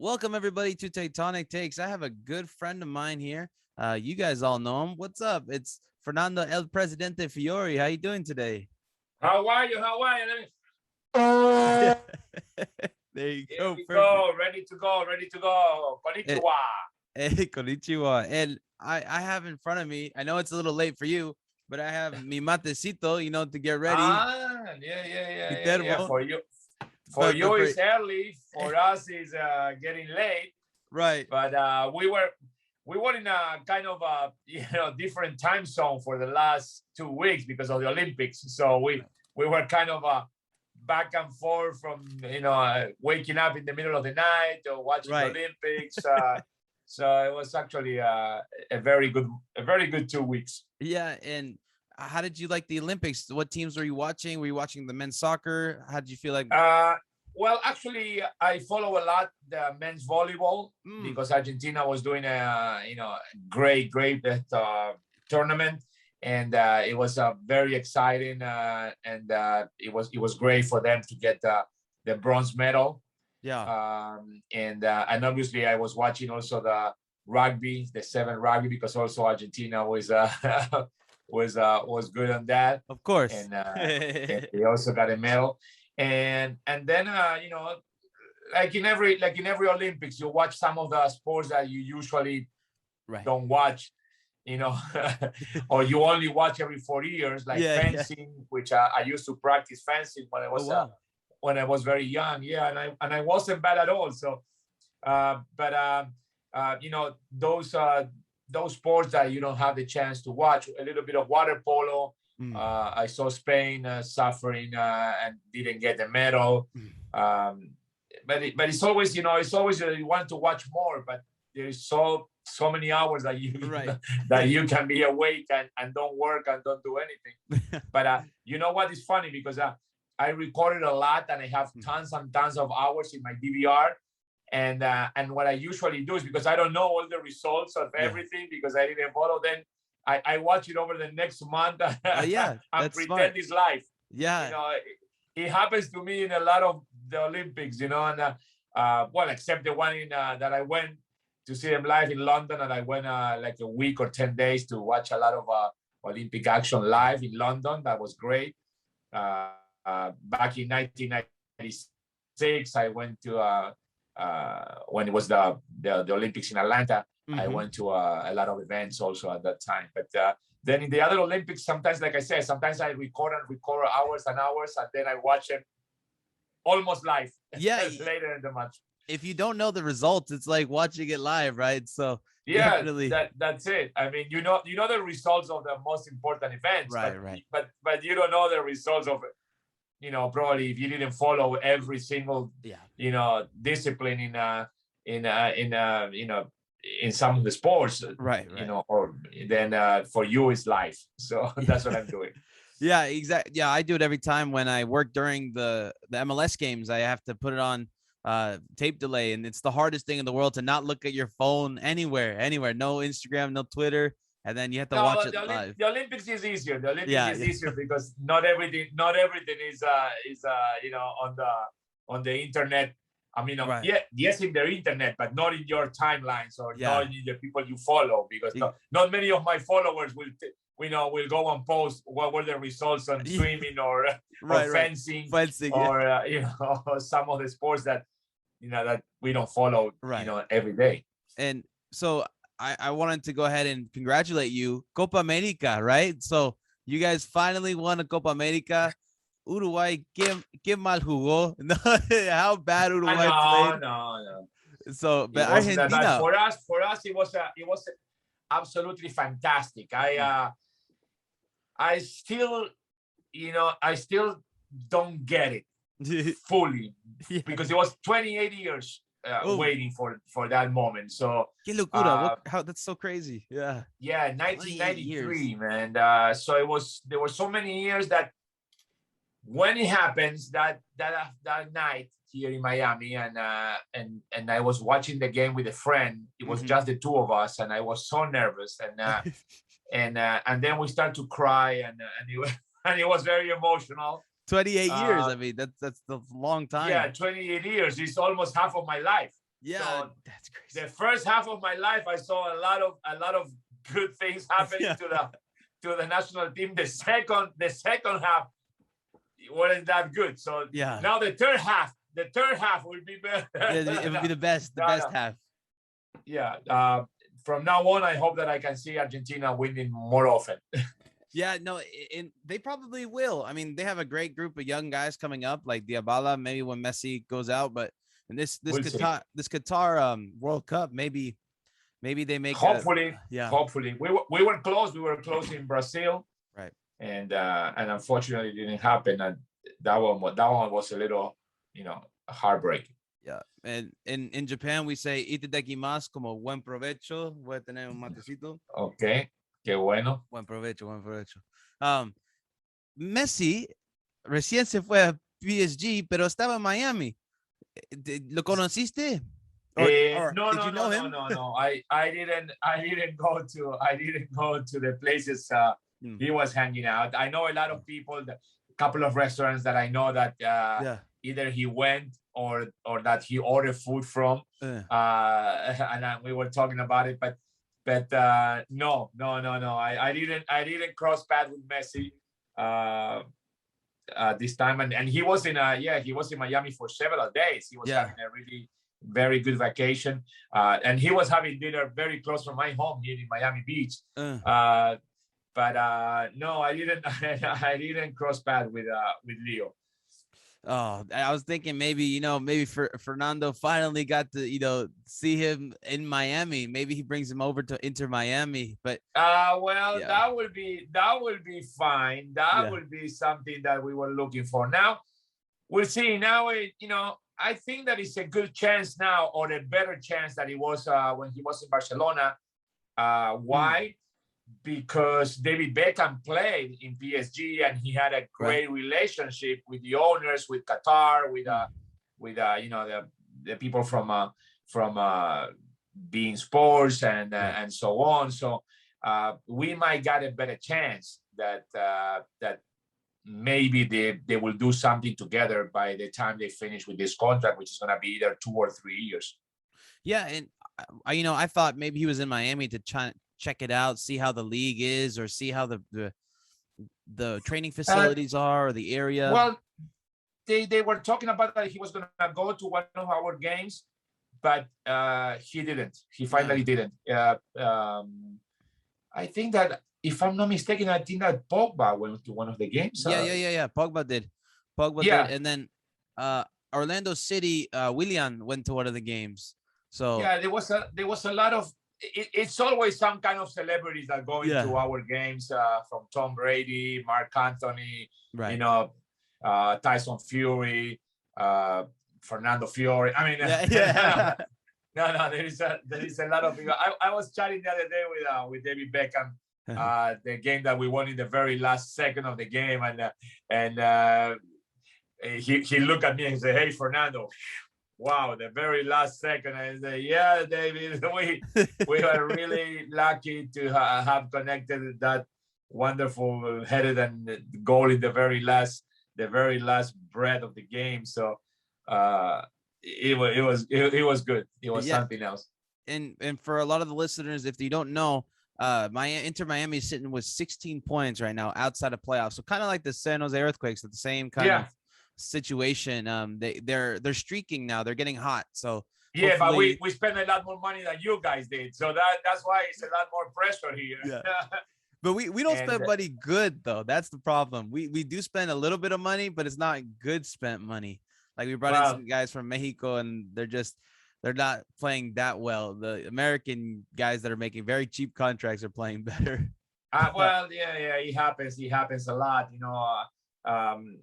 Welcome everybody to Tectonic Takes. I have a good friend of mine here. You guys all know him. What's up? It's Fernando El Presidente Fiore. How you doing today? How are you? How are you? There you Here go. we Perfect. go. Ready to go. Ready to go. Konnichiwa. Hey, konnichiwa. And I have in front of me, I know it's a little late for you, but I have mi matecito, to get ready. Yeah. Mi Yeah. termo. For you for it's early. For us it's getting late. right. But we were in a kind of a different time zone for the last 2 weeks because of the Olympics. So we were kind of back and forth from waking up in the middle of the night or watching the Olympics. So it was actually a very good 2 weeks. Yeah, and how did you like the Olympics? What teams were you watching? Were you watching the men's soccer? How did you feel like? Well, actually, I follow a lot the men's volleyball because Argentina was doing a great tournament, and it was very exciting, and it was great for them to get the bronze medal. Yeah. And obviously I was watching also the rugby, the 7 rugby, because also Argentina was was good on that. Of course. And they also got a medal. And then like in every Olympics, you watch some of the sports that you usually don't watch, or you only watch every 4 years, like fencing, which I used to practice fencing when I was when I was very young. Yeah, and I wasn't bad at all. So, those sports that you don't have the chance to watch, a little bit of water polo. I saw Spain suffering and didn't get the medal. But it's always you want to watch more, but there's so many hours that you that you can be awake and don't work and don't do anything. But you know what is funny, because I recorded a lot and I have tons and tons of hours in my DVR. And what I usually do is, because I don't know all the results of everything because I didn't follow, then I watch it over the next month and pretend smart. it's live. Yeah. It happens to me in a lot of the Olympics, and well, except the one that I went to see them live in London, and I went like a week or 10 days to watch a lot of Olympic action live in London. That was great. Back in 1996, I went to when it was the Olympics in Atlanta. I went to a lot of events also at that time. But then in the other Olympics, sometimes, like I said, sometimes I record hours and hours, and then I watch them almost live. Yeah. Later in the match. If you don't know the results, it's like watching it live, right? So yeah, definitely. That's it. I mean, you know the results of the most important events, right. But you don't know the results of it. Probably if you didn't follow every single discipline in some of the sports, right. Or then for you it's life. So that's what I'm doing. Yeah, exactly. Yeah, I do it every time when I work during the MLS games. I have to put it on tape delay, and it's the hardest thing in the world to not look at your phone anywhere. No Instagram, no Twitter. And then you have to watch it live. The Olympics is easier. The Olympics is easier because not everything is on the internet. I mean, yes, in their internet, but not in your timelines or not in the people you follow, because not many of my followers will go and post what were the results on swimming or fencing or some of the sports that that we don't follow every day. And so I wanted to go ahead and congratulate you, Copa America, right? So you guys finally won a Copa America. Uruguay, ¿qué mal jugó? How bad Uruguay played? No. So, but Argentina. For us, it was absolutely fantastic. I still don't get it fully because it was 28 years waiting for that moment. So qué locura. How that's so crazy. Yeah 1993, man. So there were so many years that when it happens that night here in Miami, and I was watching the game with a friend. It was just the two of us, and I was so nervous, and then we start to cry, and it was very emotional. 28 years. I mean, that's the long time. Yeah, 28 years. It's almost half of my life. Yeah, So that's crazy. the first half of my life, I saw a lot of good things happening to the national team. The second half wasn't that good. So Yeah, now the third half will be better. it would be the best half. Yeah. From now on, I hope that I can see Argentina winning more often. Yeah, no, and they probably will. I mean, they have a great group of young guys coming up, like Diabala, maybe when Messi goes out. But in this We'll see. Qatar World Cup, maybe they make Hopefully, yeah. hopefully. We were close. We were close in Brazil, Right. And unfortunately, it didn't happen. And that one was a little, heartbreaking. Yeah, and in Japan we say itadakimasu como buen provecho. Voy a tener un matecito. Okay, qué bueno. Buen provecho, buen provecho. Messi recién se fue a PSG, pero estaba en Miami. ¿Lo conociste? Or No, did no, you no, know no, him? no, no. I didn't go to the places he was hanging out. I know a lot of people, a couple of restaurants that I know that Yeah. either he went or that he ordered food from. And we were talking about it, but no. I didn't cross paths with Messi this time, and he was in Miami for several days. He was having a really very good vacation, and he was having dinner very close from my home here in Miami Beach. But no, I didn't. I didn't cross paths with Leo. Oh, I was thinking maybe Fernando finally got to see him in Miami. Maybe he brings him over to Inter Miami. But that will be fine. That will be something that we were looking for. Now we'll see. Now I think that it's a good chance now, or a better chance that it was when he was in Barcelona. Why? Because David Beckham played in PSG, and he had a great relationship with the owners, with Qatar, with the people from being sports and so on. So we might get a better chance that maybe they will do something together by the time they finish with this contract, which is going to be either 2 or 3 years. Yeah, and I thought maybe he was in Miami to check it out, see how the league is, or see how the training facilities are, or the area. Well, they were talking about that he was going to go to one of our games, but he didn't. He finally didn't. I think that, if I'm not mistaken, I think that Pogba went to one of the games. Yeah. Pogba did. Did. And then Orlando City, Willian went to one of the games. So yeah, there was a lot of. It's always some kind of celebrities that go into our games, from Tom Brady, Mark Anthony, Tyson Fury, Fernando Fiore. I mean, no, there is a lot of people. I was chatting the other day with David Beckham, the game that we won in the very last second of the game, and he looked at me and said, "Hey, Fernando. Wow, the very last second." I say, "Yeah, David, we are really lucky to have connected that wonderful headed and goal in the very last breath of the game." So it was good. It was something else. And for a lot of the listeners, if you don't know, Inter Miami is sitting with 16 points right now outside of playoffs. So kind of like the San Jose Earthquakes, at the same kind of situation. They're streaking now. They're getting hot. So but we spend a lot more money than you guys did. So that's why it's a lot more pressure here. Yeah. But we don't spend money good, though. That's the problem. We do spend a little bit of money, but it's not good spent money. Like, we brought in some guys from Mexico, and they're not playing that well. The American guys that are making very cheap contracts are playing better. It happens a lot.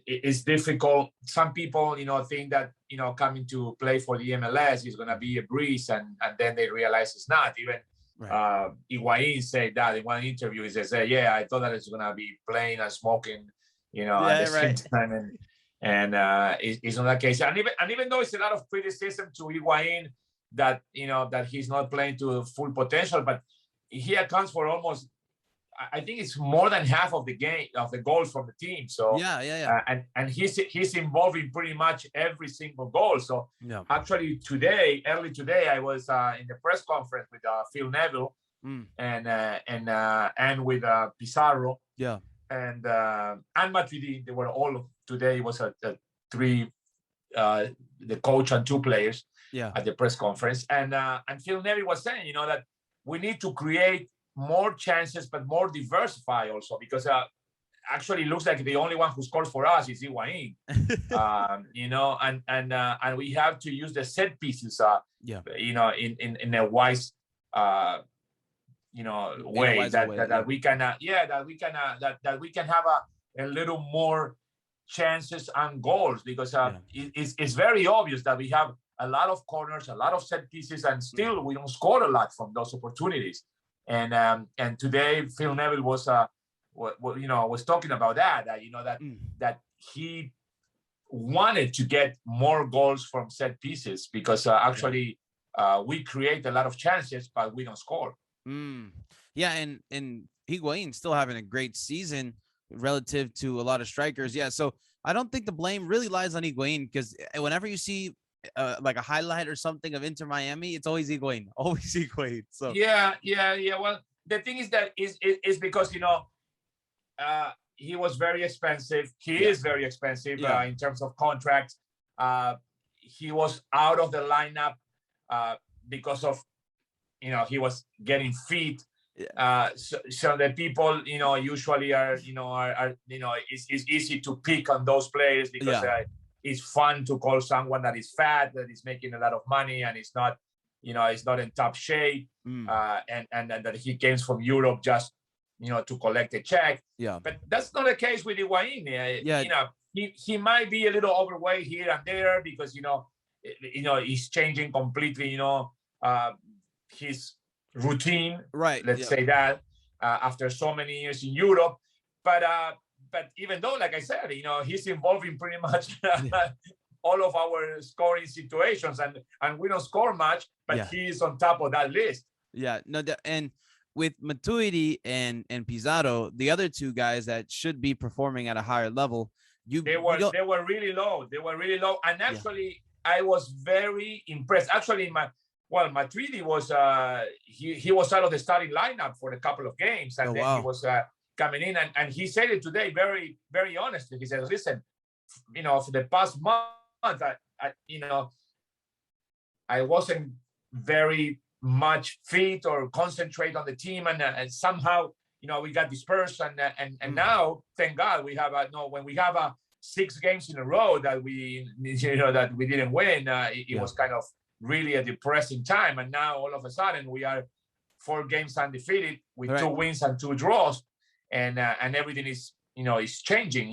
It's difficult. Some people, think that, coming to play for the MLS is going to be a breeze, and then they realize it's not. Even Higuain said that in one interview. He says, I thought that it's going to be playing and smoking, at the same time. And it's not the case. And even though it's a lot of criticism to Higuain that, that he's not playing to full potential, but he accounts for almost I think it's more than half of the goals from the team. So yeah. And he's involved in pretty much every single goal. So Yeah. actually early today, I was in the press conference with Phil Neville and with Pizarro. Yeah. And Matuidi. They were all today. Was a three, the coach and two players. Yeah. At the press conference, and Phil Neville was saying, that we need to create more chances, but more diversify also, because actually it looks like the only one who scores for us is Higuain. And we have to use the set pieces, in a wise, way that we can, that we can have a little more chances and goals, because it's very obvious that we have a lot of corners, a lot of set pieces, and still we don't score a lot from those opportunities. And today Phil Neville was was talking about that he wanted to get more goals from set pieces, because actually we create a lot of chances, but we don't score. Yeah, and Higuain still having a great season relative to a lot of strikers. Yeah, so I don't think the blame really lies on Higuain, because whenever you see like a highlight or something of Inter Miami, it's always Higuain, always Higuain. So yeah. Well, the thing is that is because he was very expensive. He is very expensive in terms of contracts. He was out of the lineup because of he was getting fit. So the people usually are it's easy to pick on those players, because it's fun to call someone that is fat, that is making a lot of money, and it's not in top shape, and that he came from Europe just to collect a check. But that's not the case with Higuain. He might be a little overweight here and there, because he's changing completely his routine, let's say that, after so many years in Europe. But even though, like I said, he's involved in pretty much all of our scoring situations, and we don't score much, but he is on top of that list. And with Matuidi and Pizarro, the other two guys that should be performing at a higher level, they were really low. And actually, I was very impressed. Actually, Matuidi was he was out of the starting lineup for a couple of games, and then he was coming in, and he said it today very, very honestly. He said, "Listen, for the past month, I wasn't very much fit or concentrate on the team, and somehow we got dispersed, and now, thank God, we have when we have 6 games in a row that we that we didn't win, it was kind of really a depressing time, and now all of a sudden we are 4 games undefeated with 2 wins and 2 draws, and everything is is changing.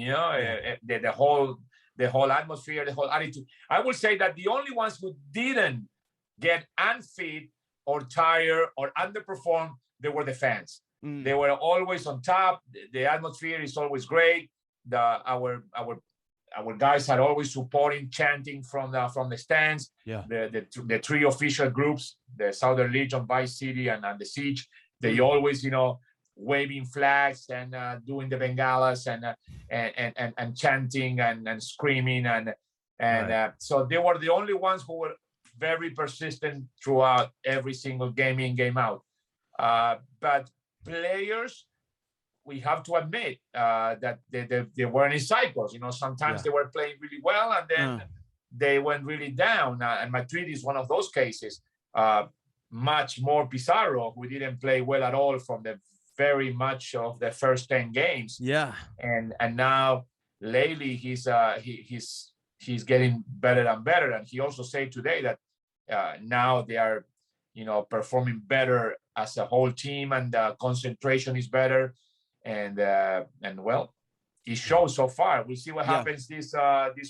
The whole atmosphere, the whole attitude. I would say that the only ones who didn't get unfit or tired or underperform, they were the fans. They were always on top. The atmosphere is always great. Our guys are always supporting, chanting from the stands. The 3 official groups, the Southern Legion, Vice City, and the Siege, they always waving flags and doing the bengalas and chanting and screaming, and so they were the only ones who were very persistent throughout every single game in, game out. But players, we have to admit that they were in cycles. Sometimes they were playing really well, and then they went really down. And Madrid is one of those cases. Much more Pizarro, who didn't play well at all from the very much of the first 10 games. And now lately he's getting better and better. And he also said today that now they are performing better as a whole team, and the concentration is better, and well, it shows so far. We'll see what happens this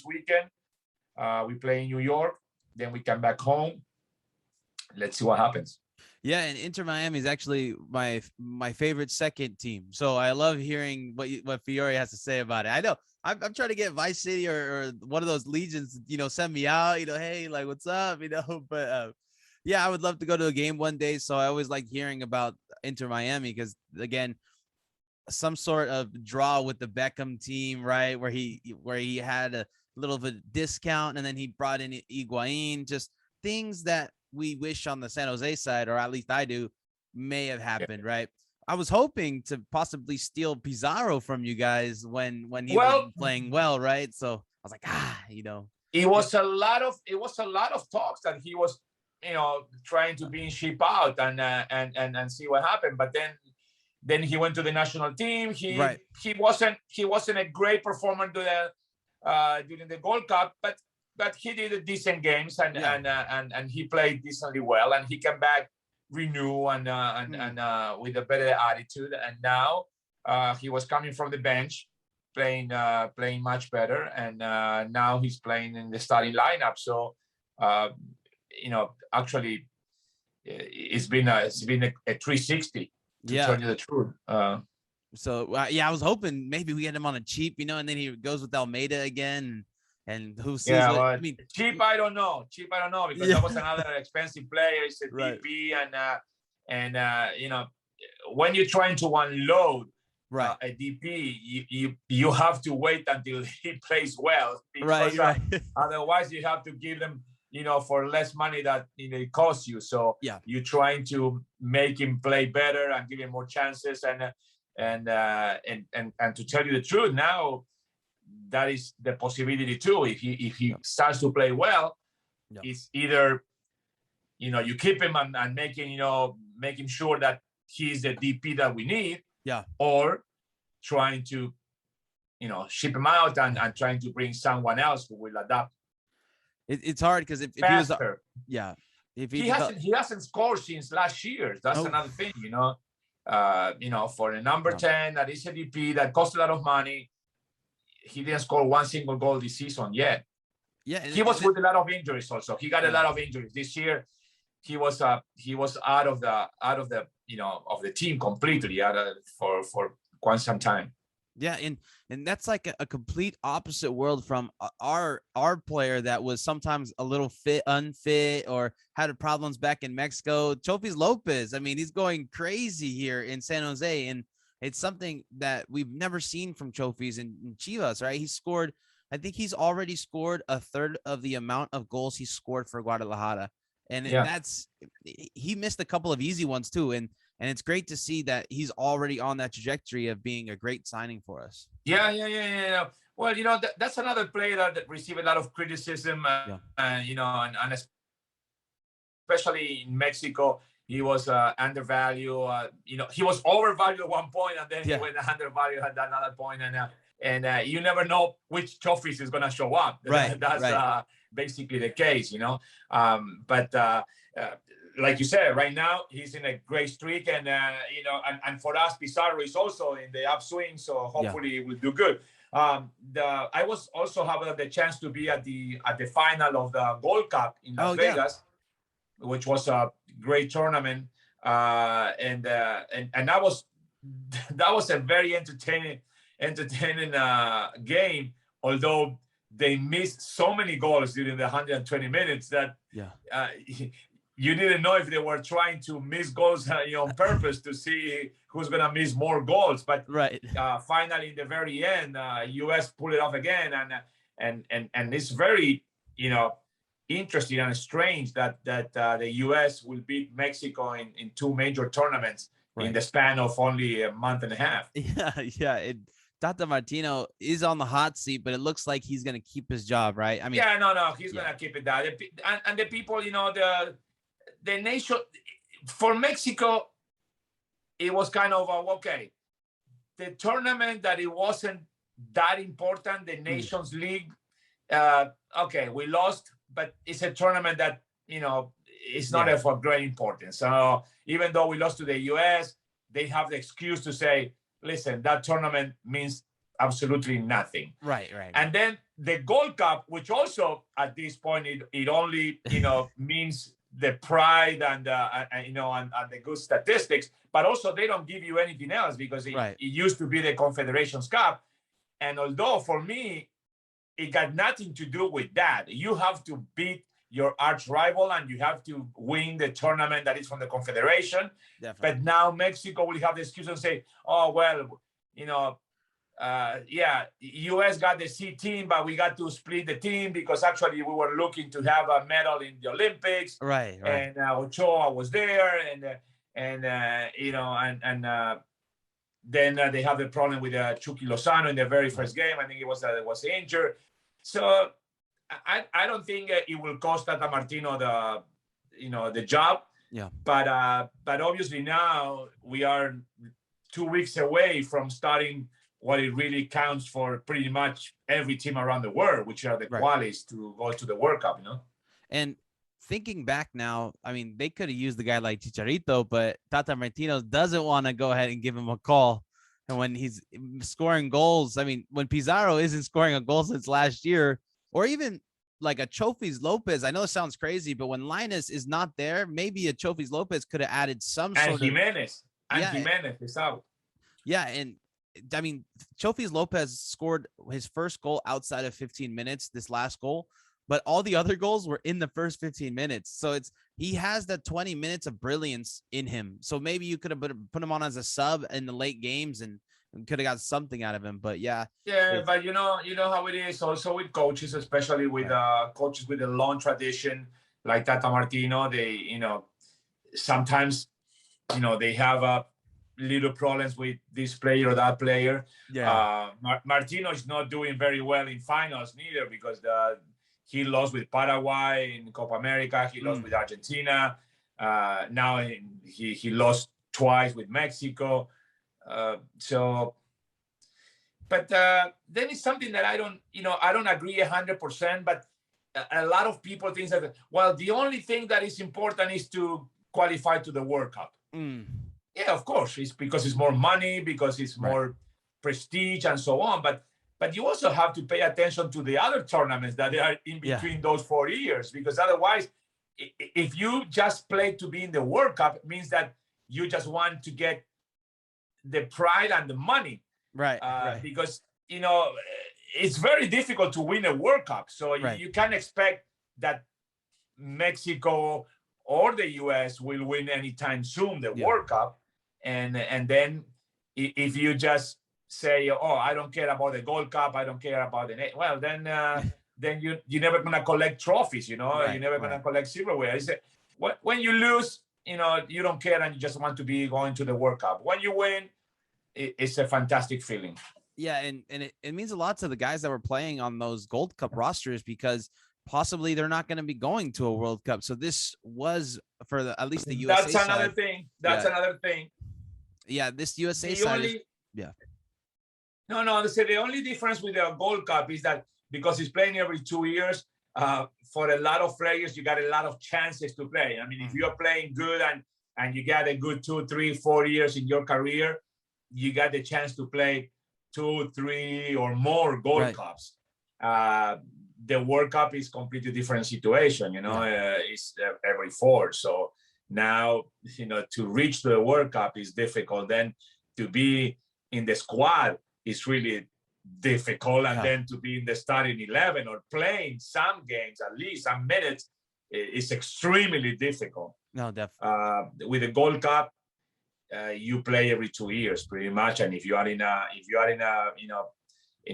weekend. We play in New York, then we come back home. Let's see what happens. And Inter Miami is actually my favorite second team. So I love hearing what Fiore has to say about it. I know I'm trying to get Vice City or one of those legions, send me out, hey, like, what's up, but I would love to go to a game one day. So I always like hearing about Inter Miami, because again, some sort of draw with the Beckham team, right? Where he had a little bit of discount, and then he brought in Higuain. Just things that we wish on the San Jose side, or at least I do, may have happened, right? I was hoping to possibly steal Pizarro from you guys when he Well, wasn't playing well, right? So I was like, it was a lot of talks that he was, trying to be in ship out and see what happened. But then he went to the national team. right. He wasn't a great performer during the Gold Cup, but he did decent games and he played decently well, and he came back renew and with a better attitude. And now he was coming from the bench, playing much better, and now he's playing in the starting lineup. So actually, it's been a 360 to tell you the truth. So I was hoping maybe we get him on a cheap, and then he goes with Almeida again, and who sees yeah, what well, I mean. Cheap, I don't know because that was another expensive player. It's a DP, and when you're trying to unload a DP, you have to wait until he plays well, because otherwise you have to give them for less money that it costs you. So you're trying to make him play better and give him more chances, and to tell you the truth, now that is the possibility too. If he starts to play well, it's either you keep him and making sure that he's the DP that we need, or trying to ship him out and trying to bring someone else who will adapt. It's hard because if he was if he hasn't scored since last year. That's another thing, for a number 10 that is a DP that costs a lot of money. He didn't score one single goal this season yet. He was with a lot of injuries also. He got a lot of injuries this year. He was out of the of the team completely, for quite some time. Yeah, and that's like a complete opposite world from our player that was sometimes a little unfit, or had problems back in Mexico. Chofis Lopez, I mean, he's going crazy here in San Jose, and it's something that we've never seen from Chofis in Chivas, right? I think he's already scored a third of the amount of goals he scored for Guadalajara. And he missed a couple of easy ones too. And it's great to see that he's already on that trajectory of being a great signing for us. Yeah. Well, that's another player that received a lot of criticism, and especially in Mexico, he was undervalued. He was overvalued at one point, and then he went undervalued at another point, and you never know which Chofis is going to show up. That's basically the case, But like you said, right now he's in a great streak, and and for us, Pizarro is also in the upswing, so hopefully it will do good. I was also having the chance to be at the final of the Gold Cup in Las Vegas, which was a great tournament, and that was a very entertaining game, although they missed so many goals during the 120 minutes that you didn't know if they were trying to miss goals on purpose to see who's going to miss more goals. But finally, in the very end, U.S. pulled it off again, and it's very interesting and strange that the U.S. will beat Mexico in two major tournaments in the span of only a month and a half. Tata Martino is on the hot seat, but it looks like he's going to keep his job, right? I mean, he's going to keep it down. And the people, the nation, for Mexico, it was kind of okay. The tournament that it wasn't that important, the Nations League, okay, we lost, but it's a tournament that, it's not of great importance. So even though we lost to the U.S., they have the excuse to say, listen, that tournament means absolutely nothing. Right. And then the Gold Cup, which also at this point, it only, means the pride and the good statistics, but also they don't give you anything else because it used to be the Confederations Cup. And although for me, it got nothing to do with that. You have to beat your arch rival and you have to win the tournament that is from the Confederation. Definitely. But now Mexico will have the excuse and say, oh, well, yeah, US got the C team, but we got to split the team because actually we were looking to have a medal in the Olympics. Right. And Ochoa was there, and then they have the problem with Chucky Lozano in the very first game. I think it was injured. So I don't think it will cost Tata Martino the job. Yeah. But obviously now we are 2 weeks away from starting what it really counts for pretty much every team around the world, which are the qualies to go to the World Cup, And thinking back now, I mean, they could have used the guy like Chicharito, but Tata Martino doesn't want to go ahead and give him a call. And when he's scoring goals, I mean, when Pizarro isn't scoring a goal since last year, or even like a Chofis Lopez, I know it sounds crazy, but when Linus is not there, maybe a Chofis Lopez could have added some sort of. Jimenez is out. Yeah, and I mean, Chofis Lopez scored his first goal outside of 15 minutes, this last goal, but all the other goals were in the first 15 minutes. So he has that 20 minutes of brilliance in him. So maybe you could have put him on as a sub in the late games and could have got something out of him. But yeah. Yeah, but you know how it is also with coaches, especially with coaches with a long tradition like Tata Martino. They, sometimes, they have little problems with this player or that player. Yeah. Martino is not doing very well in finals neither because he lost with Paraguay in Copa America. He lost with Argentina. Now he lost twice with Mexico. But then it's something that I don't agree 100%. But a lot of people think that, well, the only thing that is important is to qualify to the World Cup. Yeah, of course, it's because it's more money, because it's more prestige and so on. But you also have to pay attention to the other tournaments that are in between those 4 years, because otherwise, if you just play to be in the World Cup, it means that you just want to get the pride and the money. Right. Because, it's very difficult to win a World Cup. So you can't expect that Mexico or the US will win anytime soon the World Cup. And then if you just say, oh, I don't care about the Gold Cup, I don't care about then you're never going to collect trophies, you're never going to collect silverware. When you lose, you don't care and you just want to be going to the World Cup. When you win, it's a fantastic feeling. Yeah, and it means a lot to the guys that were playing on those Gold Cup rosters because possibly they're not going to be going to a World Cup. So this was for at least the USA side. That's another thing. Yeah, this USA side. No. The only difference with the Gold Cup is that because it's playing every 2 years, for a lot of players, you got a lot of chances to play. I mean, if you're playing good and you got a good 2, 3, 4 years in your career, you got the chance to play 2, 3 or more Gold Cups. The World Cup is completely different situation, it's every 4. So now, to reach the World Cup is difficult. Then to be in the squad is really difficult. And then to be in the starting 11 or playing some games, at least some minutes, is extremely difficult. No, definitely. With the Gold Cup, you play every 2 years pretty much. And if you are in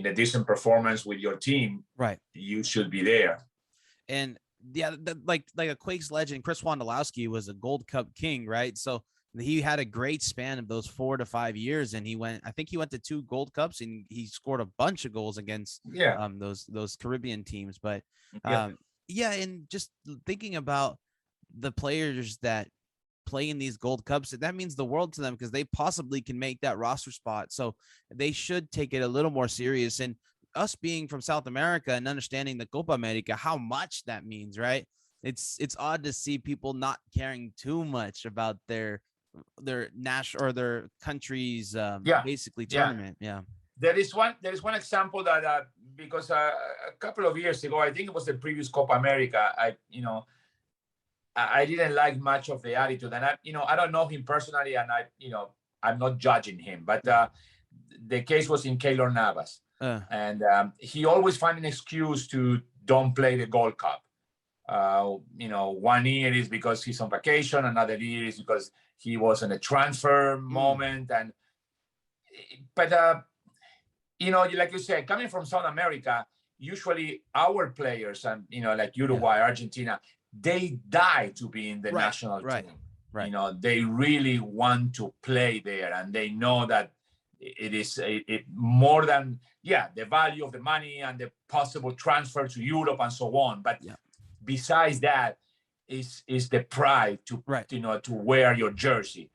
a decent performance with your team, you should be there. And like a Quakes legend, Chris Wondolowski was a Gold Cup king, right? So he had a great span of those 4 to 5 years, and I think he went to 2 Gold Cups, and he scored a bunch of goals against those Caribbean teams. But and just thinking about the players that play in these Gold Cups, that means the world to them because they possibly can make that roster spot. So they should take it a little more serious. And us being from South America and understanding the Copa America, how much that means, right? It's odd to see people not caring too much about their national or their country's basically tournament. There is one example that because a couple of years ago, I think it was the previous Copa America, I didn't like much of the attitude, and I don't know him personally, and I'm not judging him, but the case was in Keylor Navas, and he always find an excuse to don't play the Gold Cup. 1 year is because he's on vacation, another year is because he was in a transfer moment, and but you know, like you said, coming from South America, usually our players, and you know, like Uruguay, Argentina, they die to be in the national team. You know, they really want to play there, and they know that it is more than the value of the money and the possible transfer to Europe and so on. But besides that, is the pride to you know, to wear your jersey.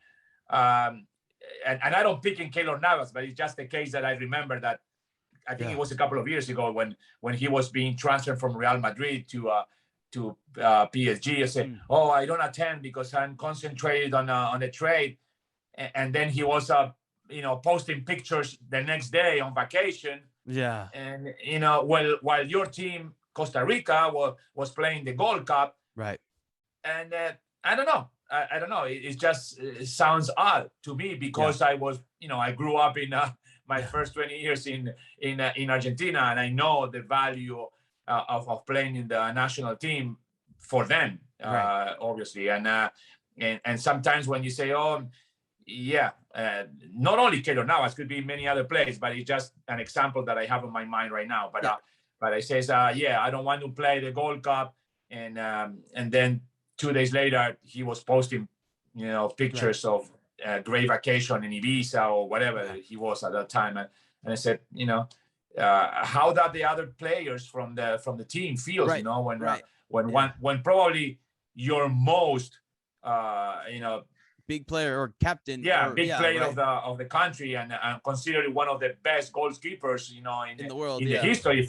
And I don't pick in Keylor Navas, but it's just the case that I remember that I think it was a couple of years ago when he was being transferred from Real Madrid to PSG. I said, "Oh, I don't attend because I'm concentrated on the trade," and then he was you know, posting pictures the next day on vacation. Yeah, and you know, while your team Costa Rica was playing the Gold Cup, and I don't know. I don't know. It just sounds odd to me because I was, you know, I grew up in my first 20 years in Argentina, and I know the value of playing in the national team for them, obviously. And sometimes when you say, oh, not only Keylor Navas, could be many other players, but it's just an example that I have in my mind right now. But I says, I don't want to play the Gold Cup, and then 2 days later, he was posting, you know, pictures of great vacation in Ibiza or whatever he was at that time. And I said, you know, how that the other players from the team feels, you know, when probably your most, you know, big player or captain, big player of the country, and considered one of the best goalkeepers, you know, in the world, in the history,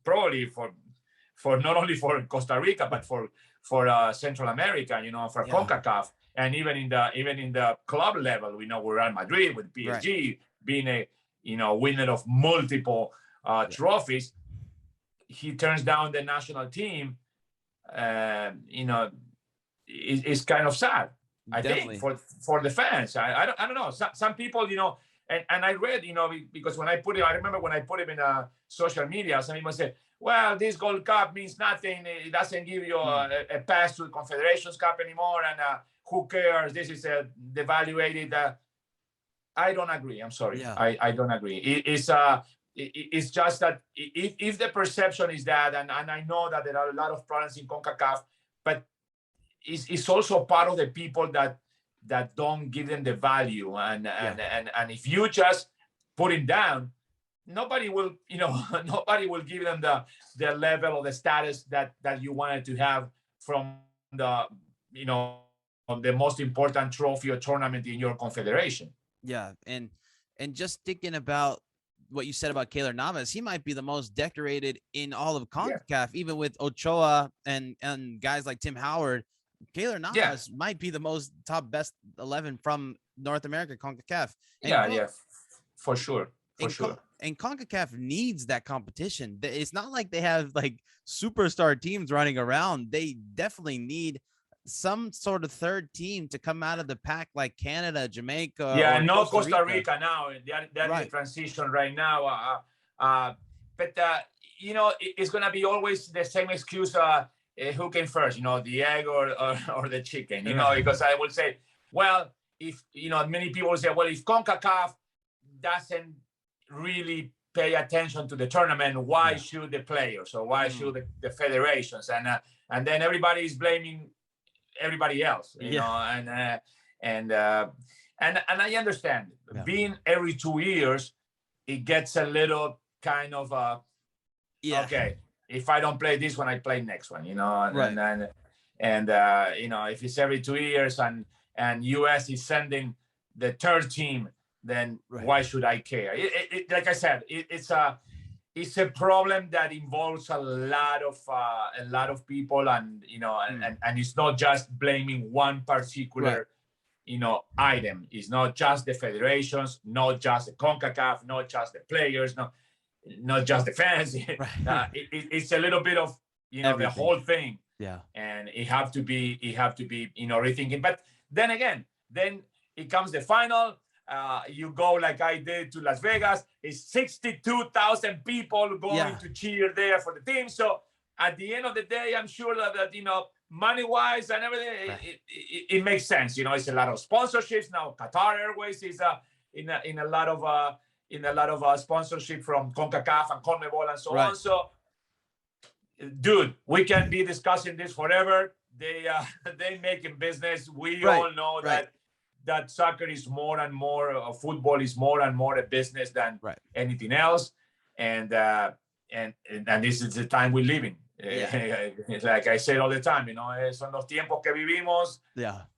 probably for not only for Costa Rica but for Central America, you know, for CONCACAF, and even in the club level, we know we're Real Madrid with PSG being a, you know, winner of multiple trophies. He turns down the national team. You know, it's kind of sad. I think for the fans. I don't know. Some people, you know, and I read, you know, because when I put it, I remember when I put it in social media, some people said, well, this Gold Cup means nothing. It doesn't give you a pass to the Confederations Cup anymore. And who cares? This is devaluated. I don't agree. I'm sorry. I don't agree. It's just that if the perception is that, and I know that there are a lot of problems in CONCACAF, but it's also part of the people that don't give them the value. And if you just put it down, nobody will, you know, nobody will give them the level or the status that you wanted to have from the, you know, the most important trophy or tournament in your confederation. Yeah, and just thinking about what you said about Keylor Navas, he might be the most decorated in all of CONCACAF, even with Ochoa and guys like Tim Howard. Keylor Navas might be the most best 11 from North America, CONCACAF. And for sure. And CONCACAF needs that competition. It's not like they have like superstar teams running around. They definitely need some sort of third team to come out of the pack, like Canada, Jamaica. Yeah, no Costa Rica now. They're in the transition right now. But you know, it's gonna be always the same excuse. Who came first? You know, the egg or the chicken? You know, because I would say, well, if you know, many people will say, well, if CONCACAF doesn't really pay attention to the tournament, why should the players, or why should the federations? And then everybody is blaming everybody else, you know, and I understand being every 2 years, it gets a little kind of okay, if I don't play this one, I play next one, you know, and you know, if it's every 2 years and US is sending the third team, then why should I care? Like I said, it's a problem that involves a lot of people, and you know, and it's not just blaming one particular you know, item. It's not just the federations, not just the CONCACAF, not just the players, not just the fans. It's a little bit of, you know, everything. The whole thing. And it have to be, you know, rethinking. But then again, then it comes the final. You go like I did to Las Vegas. It's 62,000 people going to cheer there for the team. So at the end of the day, I'm sure that you know, money-wise and everything, it makes sense. You know, it's a lot of sponsorships now. Qatar Airways is in a lot of sponsorship from CONCACAF and CONMEBOL and so on. So, dude, we can be discussing this forever. They making business. We all know that soccer is more and more, football is more and more a business than anything else, and this is the time we live in. Like I said all the time, son los tiempos que vivimos.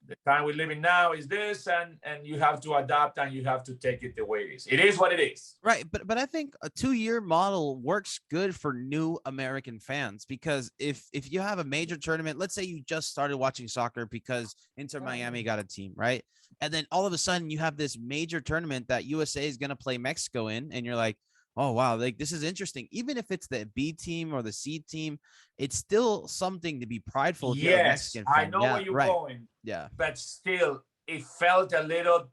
The time we're living now is this, and you have to adapt and you have to take it the way it is. It is what it is. Right. But I think a 2-year model works good for new American fans, because if you have a major tournament, let's say you just started watching soccer because Inter Miami got a team, right? And then all of a sudden you have this major tournament that USA is going to play Mexico in, and you're like, oh, wow, like this is interesting. Even if it's the B team or the C team, it's still something to be prideful of. Yes, I know where you're going. Yeah. But still, it felt a little,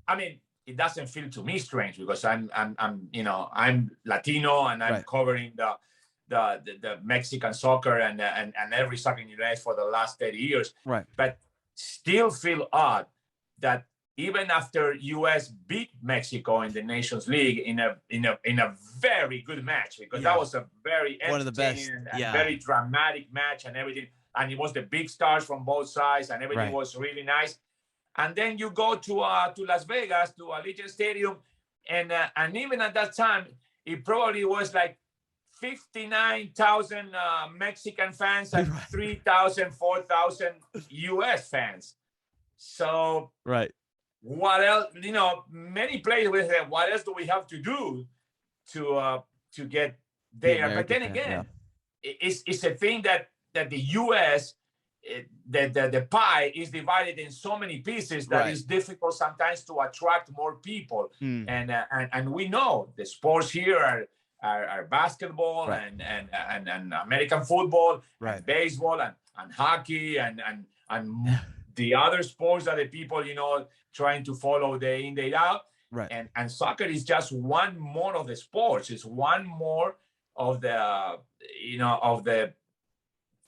I mean, it doesn't feel to me strange because I'm Latino and I'm covering the Mexican soccer and every soccer in the US for the last 30 years. Right. But still feel odd that even after US beat Mexico in the Nations League in a very good match, because that was a very one of the best, and very dramatic match and everything, and it was the big stars from both sides and everything was really nice. And then you go to Las Vegas, to Allegiant Stadium, and even at that time it probably was like 59,000 Mexican fans and 3,000, 4,000 US fans. So what else? Many players will say, what else do we have to do to get there? But then again, it's a thing that the US, the pie is divided in so many pieces that it's difficult sometimes to attract more people. And we know the sports here are basketball and American football, and baseball and hockey and the other sports that the people, trying to follow day in, day out. And soccer is just one more of the sports. It's one more of the, of the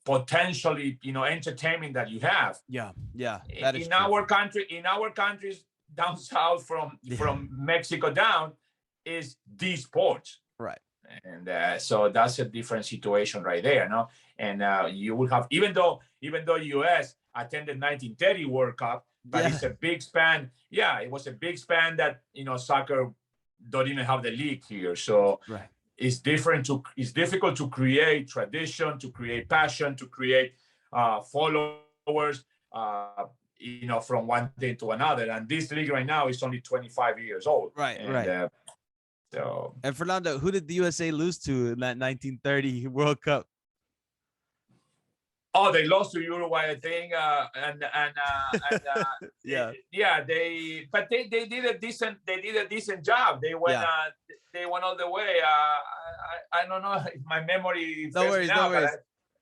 potentially, entertainment that you have. That is in our countries down south from Mexico down is these sports. And so that's a different situation right there, no? And you will have, even though US attended 1930 World Cup, but it's a big span. Yeah, it was a big span that, soccer don't even have the league here. So it's difficult to create tradition, to create passion, to create followers, from one thing to another. And this league right now is only 25 years old. And Fernando, who did the USA lose to in that 1930 World Cup? Oh, they lost to Uruguay, I think, they did a decent job. They went all the way. I don't know if my memory. No worries.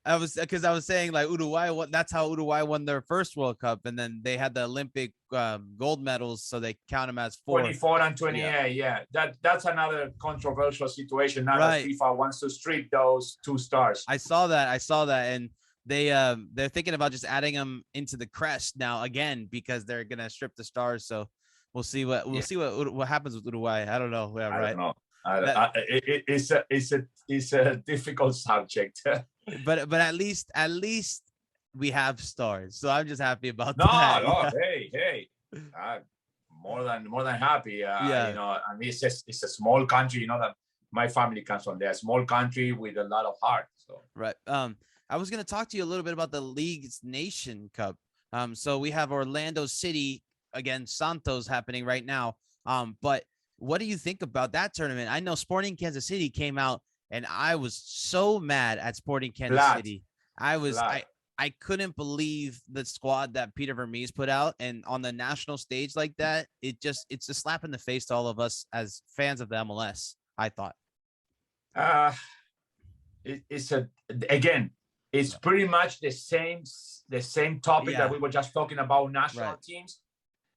I was saying like Uruguay. That's how Uruguay won their first World Cup, and then they had the Olympic gold medals, so they count them as 24 and 28. Yeah. That's another controversial situation. Now that FIFA wants to strip those 2 stars. I saw that, and they're thinking about just adding them into the crest now again because they're gonna strip the stars. So we'll see what happens with Uruguay. I don't know. I don't know. It's a difficult subject. but at least we have stars, so I'm just happy about that. No, hey, more than happy. I mean, it's a small country. That my family comes from there, a small country with a lot of heart. So I was going to talk to you a little bit about the League's Nation Cup. So we have Orlando City against Santos happening right now. But what do you think about that tournament? I know Sporting Kansas City came out, and I was so mad at Sporting Kansas City. I couldn't believe the squad that Peter Vermees put out, and on the national stage like that, it's a slap in the face to all of us as fans of the MLS, I thought. It's pretty much the same topic that we were just talking about, national teams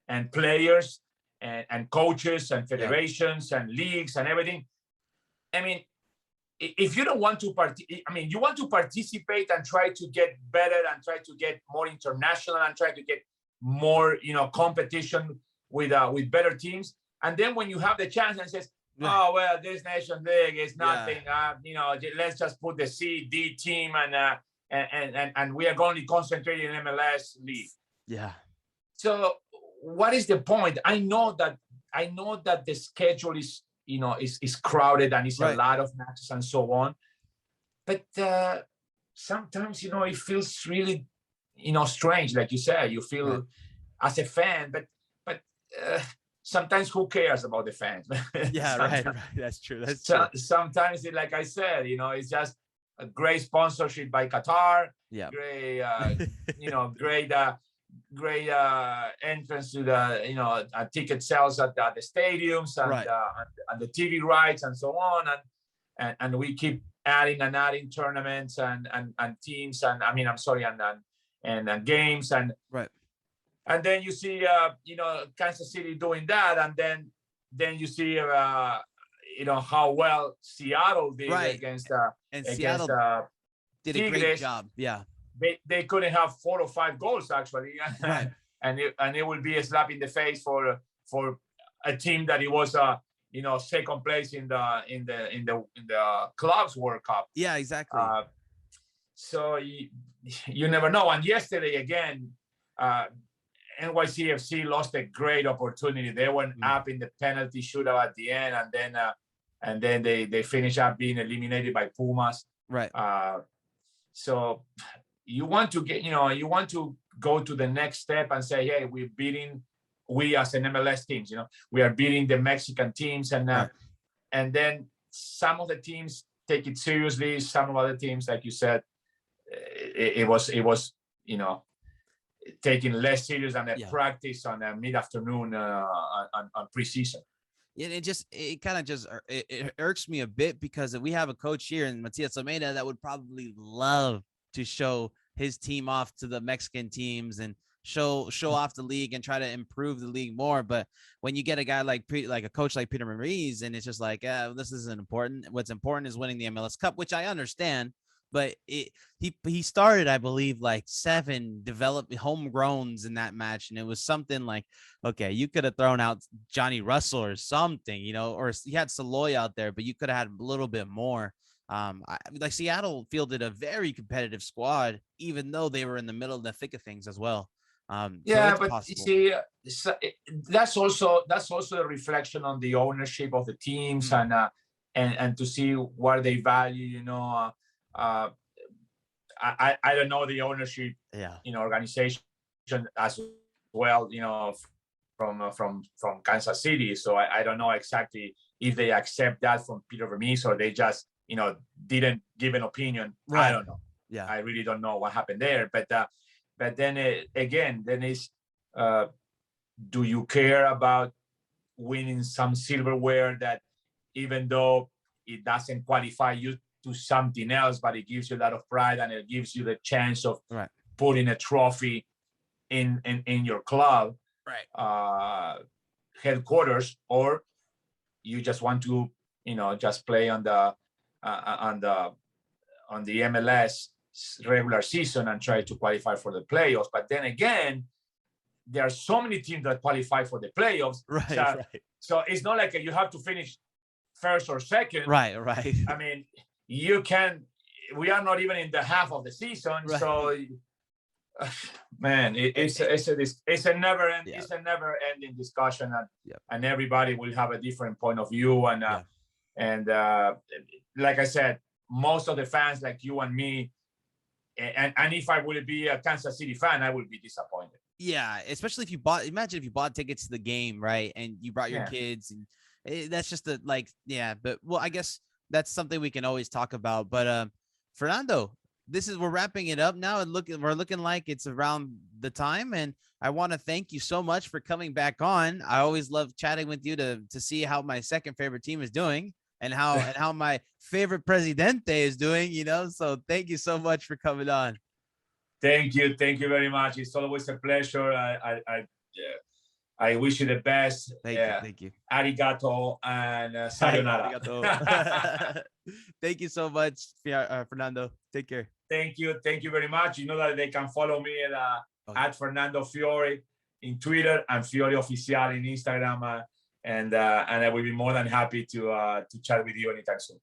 and players and coaches and federations and leagues and everything. I mean, if you don't want to you want to participate and try to get better and try to get more international and try to get more, competition with better teams. And then when you have the chance and says, oh well, this Nations League is nothing. Let's just put the C, D team and we are going to concentrate in MLS League. Yeah. So what is the point? I know that the schedule is is crowded and it's a lot of matches and so on. But sometimes it feels really strange, like you said. You feel as a fan, but sometimes who cares about the fans? Yeah, right. That's true. Sometimes, like I said, it's just a great sponsorship by Qatar. Yeah. Great, great entrance to the ticket sales at the stadiums and the TV rights and so on, and we keep adding tournaments and teams and and games and and then you see Kansas City doing that, and then you see how well Seattle did against Seattle did a Tigres. great job. Yeah. They couldn't have 4 or 5 goals actually, and it will be a slap in the face for a team that it was second place in the clubs World Cup. Yeah, exactly. So you never know. And yesterday again, NYCFC lost a great opportunity. They went up in the penalty shootout at the end, and then they finish up being eliminated by Pumas. Right. So you want to go to the next step and say, hey, we as an MLS teams, we are beating the Mexican teams, and then some of the teams take it seriously. Some of other teams, like you said, it was taking less serious than a practice on a mid-afternoon on preseason. Yeah, it irks me a bit because we have a coach here in Matias Almeida that would probably love to show his team off to the Mexican teams and show off the league and try to improve the league more. But when you get a guy like a coach like Peter Mauriz, and it's just like, this isn't important. What's important is winning the MLS Cup, which I understand. But he started, I believe, like 7 developed homegrowns in that match, and it was something like, okay, you could have thrown out Johnny Russell or something, or he had Saloy out there, but you could have had a little bit more. Like Seattle fielded a very competitive squad, even though they were in the middle of the thick of things as well. But you see, that's also a reflection on the ownership of the teams and to see what they value. I don't know the ownership, organization as well, from Kansas City. So I don't know exactly if they accept that from Peter Vermees or they just, didn't give an opinion. I don't know. Yeah, I really don't know what happened there. But then again, do you care about winning some silverware that even though it doesn't qualify you to something else, but it gives you a lot of pride and it gives you the chance of putting a trophy in your club headquarters, or you just want to just play on the MLS regular season and try to qualify for the playoffs. But then again, there are so many teams that qualify for the playoffs. So it's not like you have to finish first or second. Right. I mean, we are not even in the half of the season. So man, it's a never ending discussion, and everybody will have a different point of view. And like I said, most of the fans like you and me, and if I would be a Kansas City fan, I would be disappointed. Yeah, especially if you bought tickets to the game, right? And you brought your kids, and that's just but well, I guess that's something we can always talk about. But Fernando, we're wrapping it up now, and we're looking like it's around the time, and I want to thank you so much for coming back on. I always love chatting with you to see how my second favorite team is doing and how my favorite Presidente is doing, so thank you so much for coming on. Thank you very much. It's always a pleasure. I wish you the best. Thank you. Arigato and sayonara. Arigato. Thank you so much, Fernando. Take care. Thank you very much. You know that they can follow me at Fernando Fiore. in Twitter and Fiore Oficial in Instagram, and I will be more than happy to chat with you anytime soon.